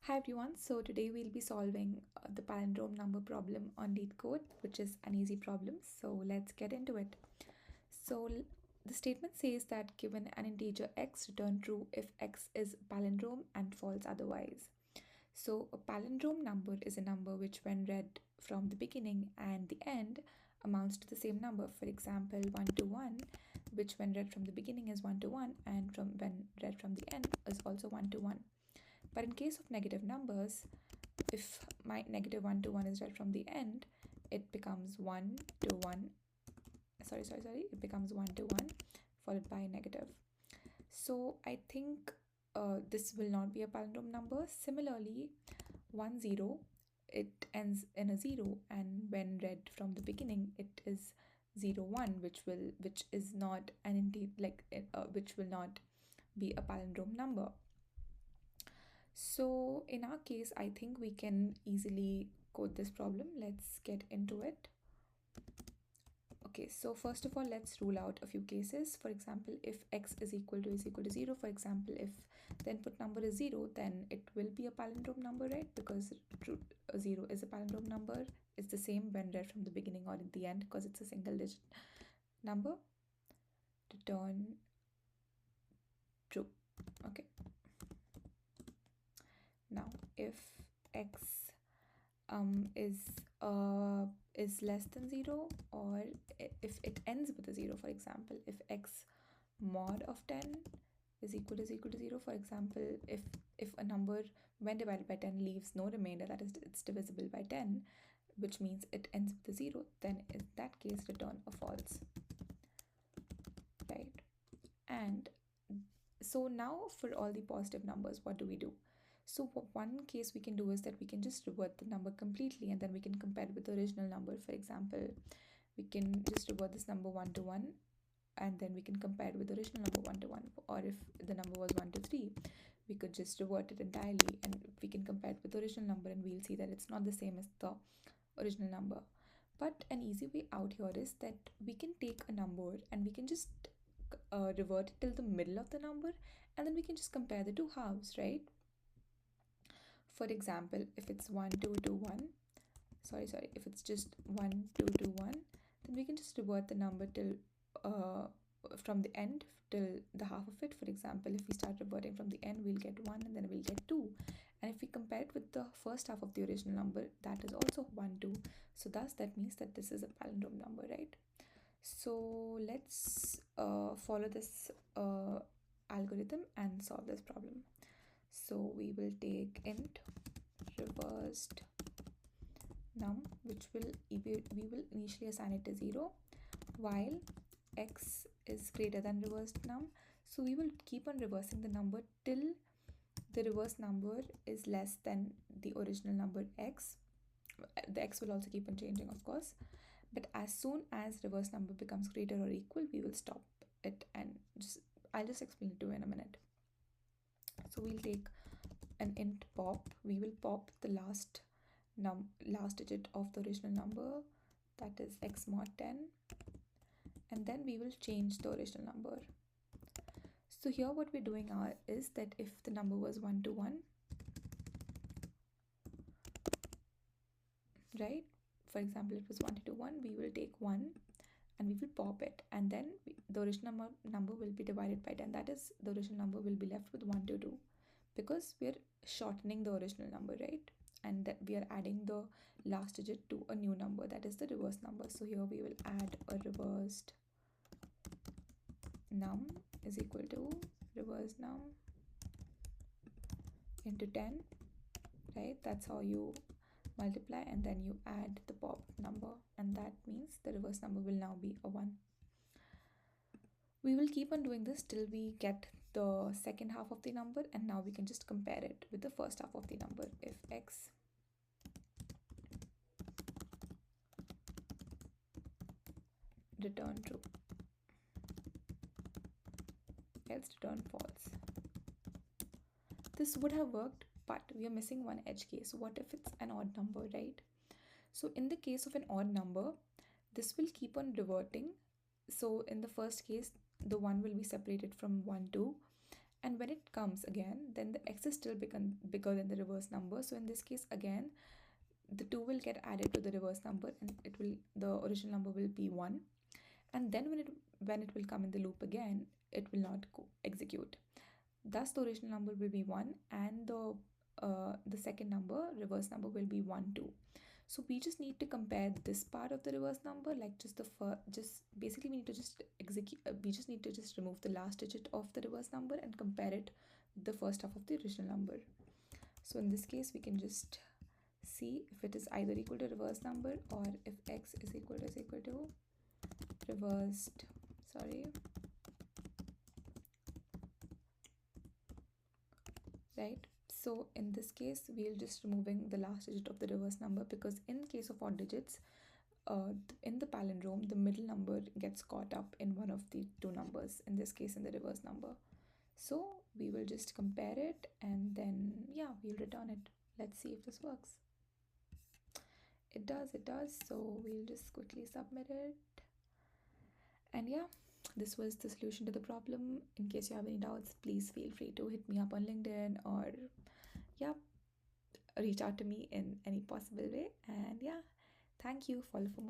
Hi everyone, so today we'll be solving the palindrome number problem on Leetcode, which is an easy problem. So let's get into it. The statement says that given an integer x, return true if x is a palindrome and false otherwise. So a palindrome number is a number which when read from the beginning and the end amounts to the same number. For example, 1 to 1, which when read from the beginning is 1 to 1 and from when read from the end is also 1 to 1. But in case of negative numbers, if my negative 1 to 1 is read from the end, it becomes 1 to 1. It becomes 1 to 1 followed by a negative. So I think this will not be a palindrome number. Similarly, 1 0, it ends in a 0, and when read from the beginning, it is 0 1, which is not an which will not be a palindrome number. So in our case, I think we can easily code this problem. Let's get into it. Okay, so first of all, let's rule out a few cases. For example, if x is equal to 0, for example, if the input number is 0, then it will be a palindrome number, right? Because 0 is a palindrome number. It's the same when read from the beginning or at the end because it's a single digit number. Return true. Okay. Now, if x is less than 0, or if it ends with a 0, for example, if x mod of 10 is equal to 0, for example, if a number when divided by 10 leaves no remainder, that is, it's divisible by 10, which means it ends with a 0, then in that case return a false, right? And so now for all the positive numbers, what do we do? So one case we can do is that we can just revert the number completely and then we can compare it with the original number. For example, we can just revert this number 1 to 1 and then we can compare it with the original number 1 to 1. Or if the number was 1 to 3, we could just revert it entirely and we can compare it with the original number and we'll see that it's not the same as the original number. But an easy way out here is that we can take a number and we can just revert it till the middle of the number and then we can just compare the two halves, right? For example, if it's 1 2 2 1, if it's just 1 2 2 1, then we can just revert the number till from the end till the half of it. For example, if we start reverting from the end, we'll get 1 and then we'll get 2, and if we compare it with the first half of the original number, that is also 1 2. So thus that means that this is a palindrome number, right? So let's follow this algorithm and solve this problem. So we will take int reversed num, which we will initially assign it to 0 while x is greater than reversed num. So we will keep on reversing the number till the reverse number is less than the original number x. The x will also keep on changing, of course, but as soon as reverse number becomes greater or equal, we will stop it, and I'll just explain it to you in a minute. So we'll take an int pop. We will pop the last digit of the original number, that is x mod 10, and then we will change the original number. So here what we're doing is that if the number was 1 to 1, right? For example, it was 1 to 1, we will take 1 and we will pop it, and then the original number will be divided by 10. That is, the original number will be left with 1 to 2 because we're shortening the original number, right? And that we are adding the last digit to a new number, that is the reverse number. So here we will add a reversed num is equal to reverse num into 10, right? That's how you multiply, and then you add the pop number, and that means the reverse number will now be a 1. We will keep on doing this till we get the second half of the number, and now we can just compare it with the first half of the number. If x return true, else return false. This would have worked, but we are missing one edge case. What if it's an odd number, right? So in the case of an odd number, this will keep on reverting. So in the first case, the 1 will be separated from 1 2, And when it comes again, then the x is still become bigger than the reverse number. So in this case again, the 2 will get added to the reverse number, and the original number will be 1. And then when it will come in the loop again, it will not execute. Thus the original number will be 1, and the second number, reverse number, will be 1 2. So we just need to compare this part of the reverse number, like just the first, just basically we need to just execute, we just need to just remove the last digit of the reverse number and compare it with the first half of the original number. So in this case we can just see if it is either equal to reverse number, or if x is equal to reversed, sorry, right? So in this case we'll just removing the last digit of the reverse number, because in case of odd digits, in the palindrome the middle number gets caught up in one of the two numbers, in this case in the reverse number. So we will just compare it, and then yeah, we'll return it. Let's see if this works. It does. So we'll just quickly submit it. And yeah, this was the solution to the problem. In case you have any doubts, please feel free to hit me up on LinkedIn, or yeah, reach out to me in any possible way. And yeah, thank you. Follow for more.